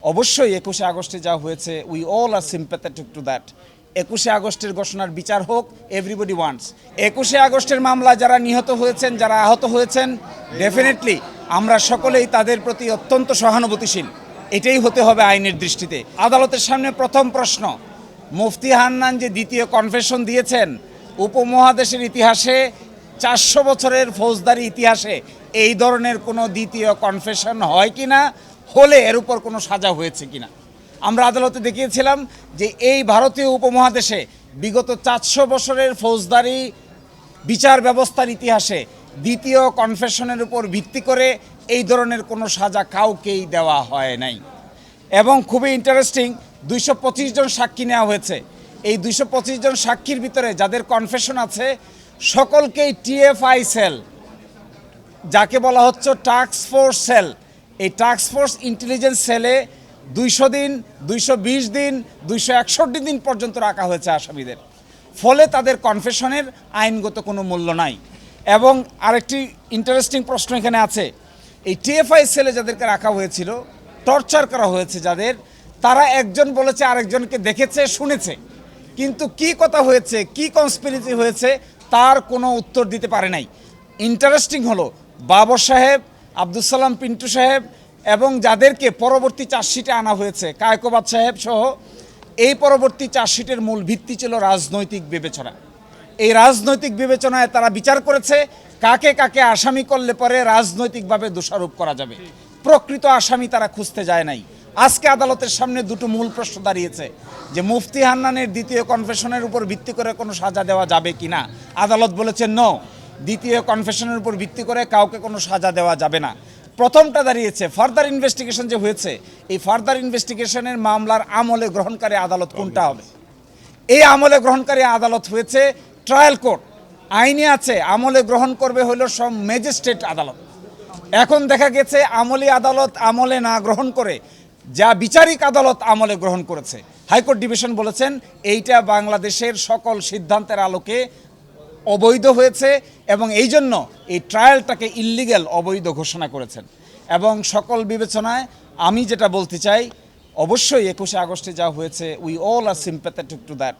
অবশ্যই ২১শে আগস্টে যা হয়েছে we all are sympathetic to that. ২১শে আগস্টের ঘোষণার বিচার হোক, এভরিবডি ওয়ান্টস। ২১শে আগস্টের মামলা যারা নিহত হয়েছেন, যারা আহত হয়েছেন, ডেফিনেটলি আমরা সকলেই তাদের প্রতি অত্যন্ত সহানুভূতিশীল। এটাই হতে হবে আইনের দৃষ্টিতে। আদালতের সামনে প্রথম প্রশ্ন, মুফতি হান্নান যে দ্বিতীয় কনফেশন দিয়েছেন, উপমহাদেশের ইতিহাসে ৪০০ বছরের ফৌজদারি ইতিহাসে এই ধরনের কোনো দ্বিতীয় কনফেশন হয় কি না, হলে এর উপর কোনো সাজা হয়েছে কি না। আমরা আদালতে দেখিয়েছিলাম যে এই ভারতীয় উপমহাদেশে বিগত ৪০০ বছরের ফৌজদারি বিচার ব্যবস্থার ইতিহাসে দ্বিতীয় কনফেশনের উপর ভিত্তি করে এই ধরনের কোনো সাজা কাউকেই দেওয়া হয় নাই। এবং খুবই ইন্টারেস্টিং, ২২৫ জন সাক্ষী নেওয়া হয়েছে। এই ২২৫ জন সাক্ষীর ভিতরে যাদের কনফেশন আছে সকলকেই টিএফআই সেল, যাকে বলা হচ্ছে টাস্ক ফোর্স সেল, এই টাস্ক ফোর্স ইন্টেলিজেন্স সেলে ২০০ দিন, ২২০ দিন, ২৬১ দিন পর্যন্ত রাখা হয়েছে আসামিদের। ফলে তাদের কনফেশনের আইনগত কোনো মূল্য নাই। এবং আরেকটি ইন্টারেস্টিং প্রশ্ন এখানে আছে, এই টিএফআই সেলে যাদেরকে রাখা হয়েছিল, টর্চার করা হয়েছে যাদের, তারা একজন বলেছে আরেকজনকে দেখেছে, শুনেছে, কিন্তু কি কথা হয়েছে, কি কনস্পিরেসি হয়েছে তার কোনো উত্তর দিতে পারে নাই। ইন্টারেস্টিং হলো বাবর সাহেব, আব্দুল সালাম পিন্টু সাহেব এবং যাদেরকে পরবর্তী চার্জশিটে আনা হয়েছে, কায়কোবাদ সাহেব সহ, এই পরবর্তী চার্জশিটের মূল ভিত্তি ছিল রাজনৈতিক বিবেচনা। এই রাজনৈতিক বিবেচনায় তারা বিচার করেছে কাকে কাকে আসামি করলে পরে রাজনৈতিকভাবে দোষারোপ করা যাবে। প্রকৃত আসামি তারা খুঁজতে যায় নাই। আজকে আদালতের সামনে দুটো মূল প্রশ্ন দাঁড়িয়েছে যে মুফতি হান্নানের দ্বিতীয় কনফেশনের উপর ভিত্তি করে কোনো সাজা দেওয়া যাবে কি না। আদালত বলেছে নো, দ্বিতীয় কনফেশনের উপর ভিত্তি করে কাউকে কোনো সাজা দেওয়া যাবে না। প্রথমটা দাঁড়িয়েছে ফার্দার ইনভেস্টিগেশন যে হয়েছে, এই ফার্দার ইনভেস্টিগেশনের মামলার আমলে গ্রহণকারী আদালত কোনটা হবে। এই আমলে গ্রহণকারী আদালত হয়েছে ট্রায়াল কোর্ট। আইনে আছে আমলে গ্রহণ করবে হলো সব ম্যাজিস্ট্রেট আদালত। এখন দেখা গেছে আমলি আদালত আমলে না গ্রহণ করে যা বিচারিক আদালত আমলে গ্রহণ করেছে। হাইকোর্ট ডিভিশন বলেছেন এইটা বাংলাদেশের সকল সিদ্ধান্তের আলোকে অবৈধ হয়েছে এবং এই জন্য এই ট্রায়ালটাকে ইল্লিগ্যাল, অবৈধ ঘোষণা করেছেন। এবং সকল বিবেচনায় আমি যেটা বলতে চাই, অবশ্যই ২১শে আগস্টে যা হয়েছে we all are sympathetic to that.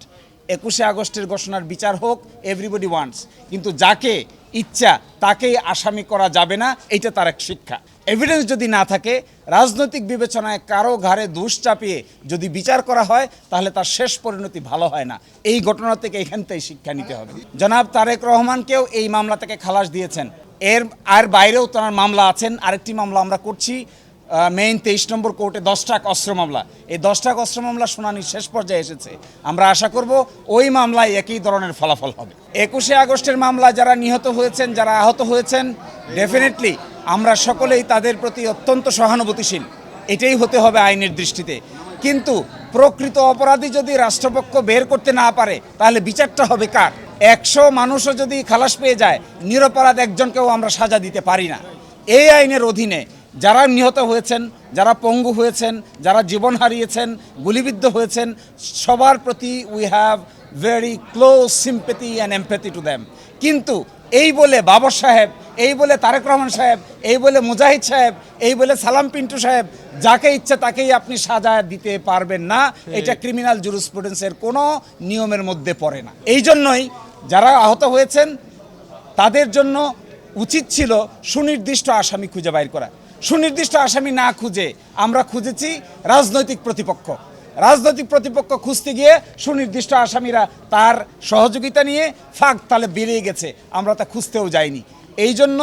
২১শে আগস্টের ঘোষণার বিচার হোক, এভরিবডি ওয়ান্টস, কিন্তু যাকে ইচ্ছা তাকেই আসামি করা যাবে না, এইটা তার এক শিক্ষা। এভিডেন্স যদি না থাকে, রাজনৈতিক বিবেচনায় কারো ঘাড়ে দোষ চাপিয়ে যদি বিচার করা হয় তাহলে তার শেষ পরিণতি ভালো হয় না। এই ঘটনা থেকে এখান থেকে শিক্ষা নিতে হবে। জনাব তারেক রহমানকেও এই মামলা থেকে খালাস দিয়েছেন। আর বাইরেও তার মামলা আছেন। আরেকটি মামলা আমরা করছি মেইন ২৩ নম্বর কোর্টে, ১০ টাক অস্ত্র মামলা। এই ১০ টাক অস্ত্র মামলা শুনানির শেষ পর্যায়ে এসেছে। আমরা আশা করব ওই মামলায় একই ধরনের ফলাফল হবে। ২১শে আগস্টের মামলা যারা নিহত হয়েছেন, যারা আহত হয়েছেন, ডেফিনেটলি আমরা সকলেই তাদের প্রতি অত্যন্ত সহানুভূতিশীল। এটাই হতে হবে আইনের দৃষ্টিতে। কিন্তু প্রকৃত অপরাধী যদি রাষ্ট্রপক্ষ বের করতে না পারে তাহলে বিচারটা হবে কার? ১০০ মানুষও যদি খালাস পেয়ে যায়, নিরপরাধ একজনকেও আমরা সাজা দিতে পারি না। এই আইনের অধীনে যারা নিহত হয়েছেন, যারা পঙ্গু হয়েছেন, যারা জীবন হারিয়েছেন, গুলিবিদ্ধ হয়েছেন, সবার প্রতি we have very close sympathy and empathy to them. কিন্তু এই বলে বাবর সাহেব, এই বলে তারেক রহমান সাহেব, এই বলে মুজাহিদ সাহেব, এই বলে সালাম পিন্টু সাহেব, যাকে ইচ্ছে তাকেই আপনি সাজা দিতে পারবেন না। এটা ক্রিমিনাল জুরিসপ্রুডেন্সের কোনো নিয়মের মধ্যে পড়ে না। এই জন্যই যারা আহত হয়েছেন তাদের জন্য উচিত ছিল সুনির্দিষ্ট আসামি খুঁজে বাইর করা। সুনির্দিষ্ট আসামি না খুঁজে আমরা খুঁজেছি রাজনৈতিক প্রতিপক্ষ। রাজনৈতিক প্রতিপক্ষ খুঁজতে গিয়ে সুনির্দিষ্ট আসামিরা তার সহযোগিতা নিয়ে ফাঁক তালে বেরিয়ে গেছে, আমরা তা খুঁজতেও যাইনি। এই জন্য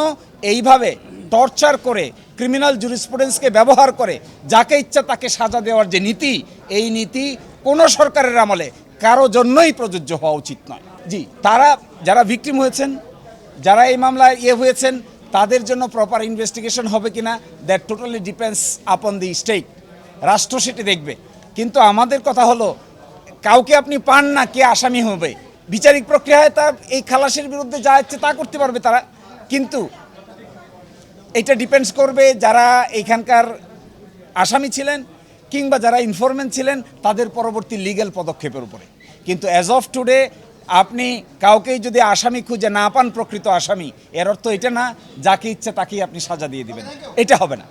এইভাবে টর্চার করে, ক্রিমিনাল জুরিসপ্রুডেন্সকে ব্যবহার করে যাকে ইচ্ছা তাকে সাজা দেওয়ার যে নীতি, এই নীতি কোনো সরকারের আমলে কারো জন্যই প্রযোজ্য হওয়া উচিত নয়। জি, তারা যারা ভিকটিম হয়েছেন, যারা এই মামলায় হয়েছেন, তাদের জন্য প্রপার ইনভেস্টিগেশন হবে কিনা, that totally depends upon the state. রাষ্ট্র সেটি দেখবে। কিন্তু আমাদের কথা হলো, কাউকে আপনি পান না কে আসামি হবে। বিচারিক প্রক্রিয়ায় তার এই খালাসের বিরুদ্ধে যা ইচ্ছে তা করতে পারবে তারা, কিন্তু এটা ডিপেন্ডস করবে যারা এইখানকার আসামি ছিলেন কিংবা যারা ইনফরমেন্ট ছিলেন তাদের পরবর্তী লিগ্যাল পদক্ষেপের উপরে। কিন্তু অ্যাজ অফ টুডে আপনি কাউকেই যদি আসামি খুঁজে না পান, প্রকৃত আসামি, এর অর্থ এটা না যাকে ইচ্ছে তাকেই আপনি সাজা দিয়ে দিবেন, এটা হবে না।